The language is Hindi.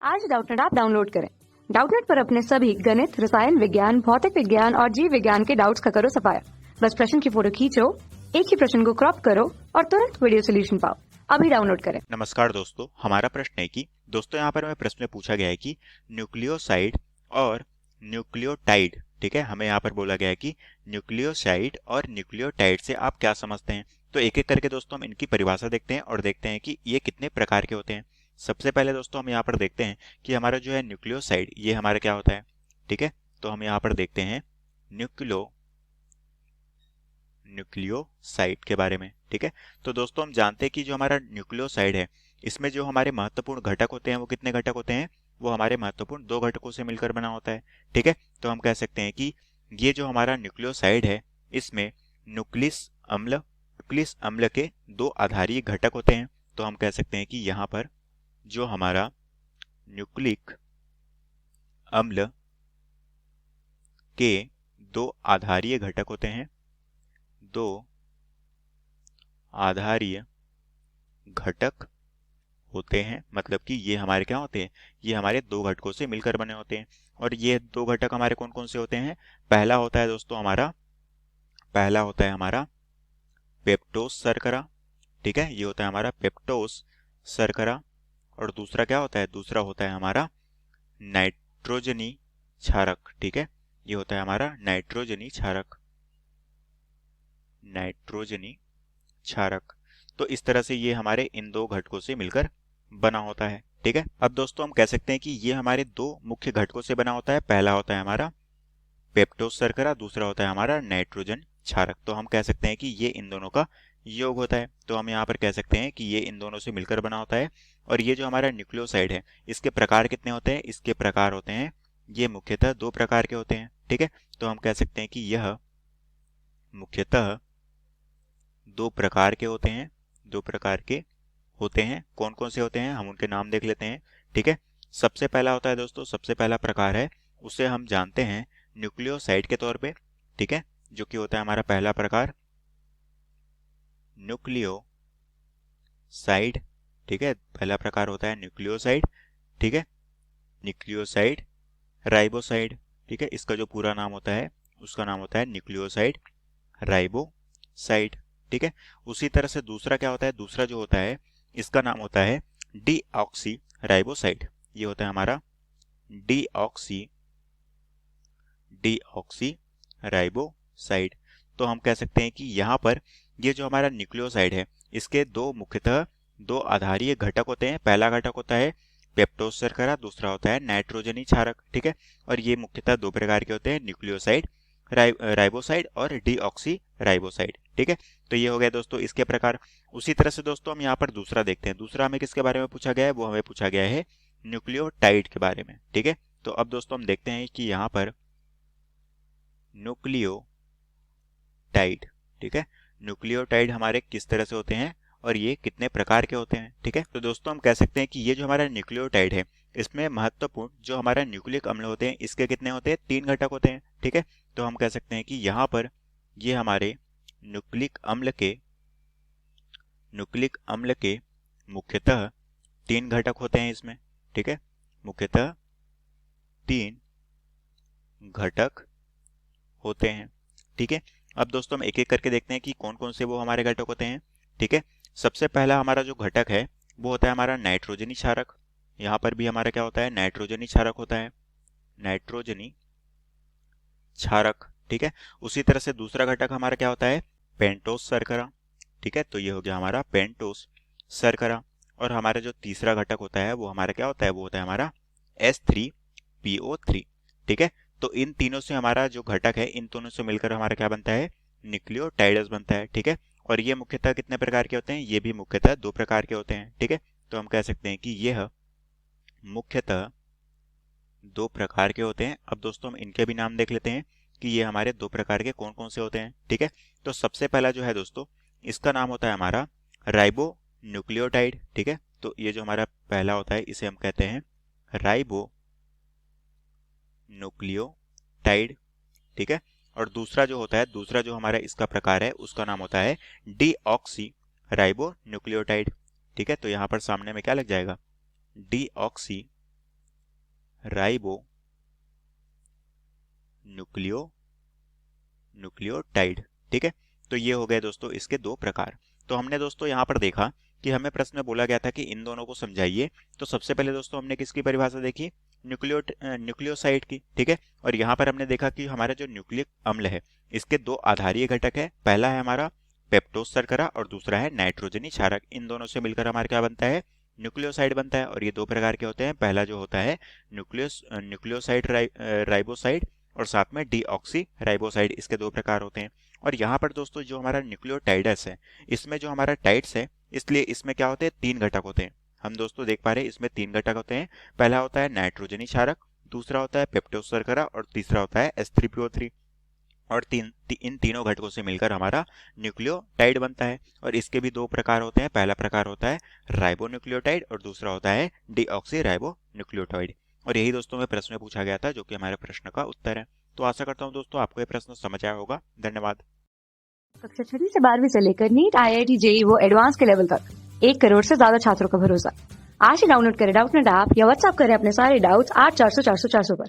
आज डाउटनेट ऐप डाउनलोड करें। डाउटनेट पर अपने सभी गणित, रसायन विज्ञान, भौतिक विज्ञान और जीव विज्ञान के डाउट्स का करो सफाया। बस प्रश्न की फोटो खींचो, एक ही प्रश्न को क्रॉप करो और तुरंत वीडियो सोल्यूशन पाओ। अभी डाउनलोड करें। नमस्कार दोस्तों, हमारा प्रश्न है कि दोस्तों यहाँ पर हमें प्रश्न में पूछा गया है कि न्यूक्लियोसाइड और न्यूक्लियोटाइड, ठीक है, हमें यहाँ पर बोला गया है कि न्यूक्लियोसाइड और न्यूक्लियोटाइड से आप क्या समझते हैं। तो एक एक करके दोस्तों हम इनकी परिभाषा देखते हैं और देखते हैं कि ये कितने प्रकार के होते हैं। सबसे पहले दोस्तों हम यहाँ पर देखते हैं कि हमारा जो है न्यूक्लियोसाइड, ये हमारा क्या होता है, ठीक है। तो हम यहाँ पर देखते हैं न्यूक्लियोसाइड के बारे में, ठीक है। तो दोस्तों हम जानते हैं कि जो हमारा न्यूक्लियोसाइड है, इसमें जो हमारे महत्वपूर्ण घटक होते हैं वो कितने घटक होते हैं, वो हमारे महत्वपूर्ण दो घटकों से मिलकर बना होता है, ठीक है। तो हम कह सकते हैं कि ये जो हमारा न्यूक्लियोसाइड है, इसमें न्यूक्लियस अम्ल के दो आधारीय घटक होते हैं। तो हम कह सकते हैं कि यहाँ पर जो हमारा न्यूक्लिक अम्ल के दो आधारीय घटक होते हैं, दो आधारीय घटक होते हैं, मतलब कि ये हमारे क्या होते हैं, ये हमारे दो घटकों से मिलकर बने होते हैं। और ये दो घटक हमारे कौन कौन से होते हैं। पहला होता है दोस्तों हमारा पेप्टोस शर्करा, ठीक है, ये होता है हमारा पेप्टोस शर्करा। और दूसरा क्या होता है, दूसरा होता है हमारा नाइट्रोजनी क्षारक, ठीक है, ये होता है हमारा नाइट्रोजनी क्षारक। तो इस तरह से ये हमारे इन दो घटकों से मिलकर बना होता है, ठीक है। अब दोस्तों हम कह सकते हैं कि ये हमारे दो मुख्य घटकों से बना होता है। पहला होता है हमारा पेप्टोस शर्करा, दूसरा होता है हमारा नाइट्रोजन क्षारक। तो हम कह सकते हैं कि ये इन दोनों का योग होता है। तो हम यहाँ पर कह सकते हैं कि ये इन दोनों से मिलकर बना होता है। और ये जो हमारा न्यूक्लियोसाइड है, इसके प्रकार कितने होते हैं, इसके प्रकार होते हैं, ये मुख्यतः दो प्रकार के होते हैं, ठीक है। तो हम कह सकते हैं कि यह मुख्यतः दो प्रकार के होते हैं। कौन कौन से होते हैं, हम उनके नाम देख लेते हैं, ठीक है। सबसे पहला होता है दोस्तों, सबसे पहला प्रकार है, उसे हम जानते हैं न्यूक्लियोसाइड के तौर पे, ठीक है, जो कि होता है हमारा पहला प्रकार न्यूक्लियोसाइड, ठीक है। पहला प्रकार होता है न्यूक्लियोसाइड, ठीक है, न्यूक्लियोसाइड राइबोसाइड, ठीक है। इसका जो पूरा नाम होता है, उसका नाम होता है न्यूक्लियोसाइड राइबोसाइड, ठीक है। उसी तरह से दूसरा क्या होता है, दूसरा जो होता है, इसका नाम होता है डीऑक्सी राइबोसाइड। ये होता है हमारा डीऑक्सी राइबोसाइड। तो हम कह सकते हैं कि यहाँ पर ये जो हमारा न्यूक्लियोसाइड है, इसके दो मुख्यतः दो आधारीय घटक होते हैं। पहला घटक होता है पेप्टोस शर्करा, दूसरा होता है नाइट्रोजनी क्षारक, ठीक है। और ये मुख्यतः दो प्रकार के होते हैं, न्यूक्लियोसाइड राइबोसाइड और डीऑक्सी राइबोसाइड, ठीक है। तो ये हो गया दोस्तों इसके प्रकार। उसी तरह से दोस्तों हम यहाँ पर दूसरा देखते हैं। दूसरा हमें किसके बारे में पूछा गया है, वो हमें पूछा गया है न्यूक्लियोटाइड के बारे में, ठीक है। तो अब दोस्तों हम देखते हैं कि यहाँ पर न्यूक्लियोटाइड, ठीक है, न्यूक्लियोटाइड हमारे किस तरह से होते हैं और ये कितने प्रकार के होते हैं, ठीक है। तो दोस्तों हम कह सकते हैं कि ये जो हमारा न्यूक्लियोटाइड है, इसमें महत्वपूर्ण जो हमारा न्यूक्लिक अम्ल होते हैं, इसके कितने होते हैं, तीन घटक होते हैं, ठीक है। तो हम कह सकते हैं कि यहाँ पर ये हमारे न्यूक्लिक अम्ल के मुख्यतः तीन घटक होते हैं इसमें, ठीक है, मुख्यतः तीन घटक होते हैं, ठीक है। अब दोस्तों हम एक एक करके देखते हैं कि कौन कौन से वो हमारे घटक होते हैं, ठीक है। सबसे पहला हमारा जो घटक है, वो होता है हमारा नाइट्रोजनी क्षारक। यहाँ पर भी हमारा क्या होता है, नाइट्रोजनी क्षारक होता है, नाइट्रोजनी क्षारक, ठीक है। उसी तरह से दूसरा घटक हमारा क्या होता है, पेंटोस शर्करा, ठीक है। तो ये हो गया हमारा पेंटोस शर्करा। और हमारा जो तीसरा घटक होता है, वो हमारा क्या होता है, वो होता है हमारा H3PO3, ठीक है। तो इन तीनों से हमारा जो घटक है, इन दोनों से मिलकर हमारा क्या बनता है, न्यूक्लियोटाइडस बनता है, ठीक है। और ये मुख्यतः कितने प्रकार के होते हैं, ये भी मुख्यतः दो प्रकार के होते हैं, ठीक है। तो हम कह सकते हैं कि यह मुख्यतः दो प्रकार के होते हैं। अब दोस्तों हम इनके भी नाम देख लेते हैं कि ये हमारे दो प्रकार के कौन कौन से होते हैं, ठीक है। तो सबसे पहला जो है दोस्तों, इसका नाम होता है हमारा राइबो न्यूक्लियोटाइड, ठीक है। तो ये जो हमारा पहला होता है, इसे हम कहते हैं राइबो न्यूक्लियोटाइड, ठीक है। और दूसरा जो होता है, दूसरा जो हमारा इसका प्रकार है, उसका नाम होता है डीऑक्सी राइबो न्यूक्लियोटाइड, ठीक है। तो यहाँ पर सामने में क्या लग जाएगा, डीऑक्सी राइबो न्यूक्लियोटाइड। ठीक है, तो ये हो गए दोस्तों इसके दो प्रकार। तो हमने दोस्तों यहाँ पर देखा कि हमें प्रश्न में बोला गया था कि इन दोनों को समझाइए। तो सबसे पहले दोस्तों हमने किसकी परिभाषा देखी, न्यूक्लियोसाइड की। ठीक है, और यहाँ पर हमने देखा कि हमारा जो न्यूक्लिक अम्ल है इसके दो आधारीय घटक है, पहला है हमारा पेप्टोज शर्करा और दूसरा है नाइट्रोजनी क्षारक। इन दोनों से मिलकर हमारा क्या बनता है, न्यूक्लियोसाइड बनता है। और ये दो प्रकार के होते हैं, पहला जो होता है न्यूक्लियोसाइड राइबोसाइड और साथ में डीऑक्सी राइबोसाइड, इसके दो प्रकार होते हैं। और यहाँ पर दोस्तों जो हमारा न्यूक्लियोटाइडस है इसमें जो हमारा टाइड्स है, इसलिए इसमें क्या होते हैं, तीन घटक होते हैं। हम दोस्तों देख पा रहे हैं इसमें तीन घटक होते हैं, पहला होता है नाइट्रोजनी क्षारक, दूसरा होता है पेप्टोज शर्करा और तीसरा होता है H3PO3। और इन तीनों घटकों से मिलकर हमारा न्यूक्लियोटाइड बनता है। और इसके भी दो प्रकार होते हैं, पहला प्रकार होता है राइबोन्यूक्लियोटाइड और दूसरा होता है डीऑक्सी राइबोन्यूक्लियोटाइड। और यही दोस्तों में प्रश्न में पूछा गया था, जो कि हमारे प्रश्न का उत्तर है। तो आशा करता हूँ दोस्तों आपको ये प्रश्न समझ आया होगा। धन्यवाद। कक्षा 6 से 12वीं से लेकर नीट, IIT, JEE वो एडवांस के लेवल तक 1 करोड़ से ज्यादा छात्रों का भरोसा। आज ही डाउनलोड करें डाउटनेट ऐप या व्हाट्सएप करें अपने सारे डाउट्स 8400 400 400 पर।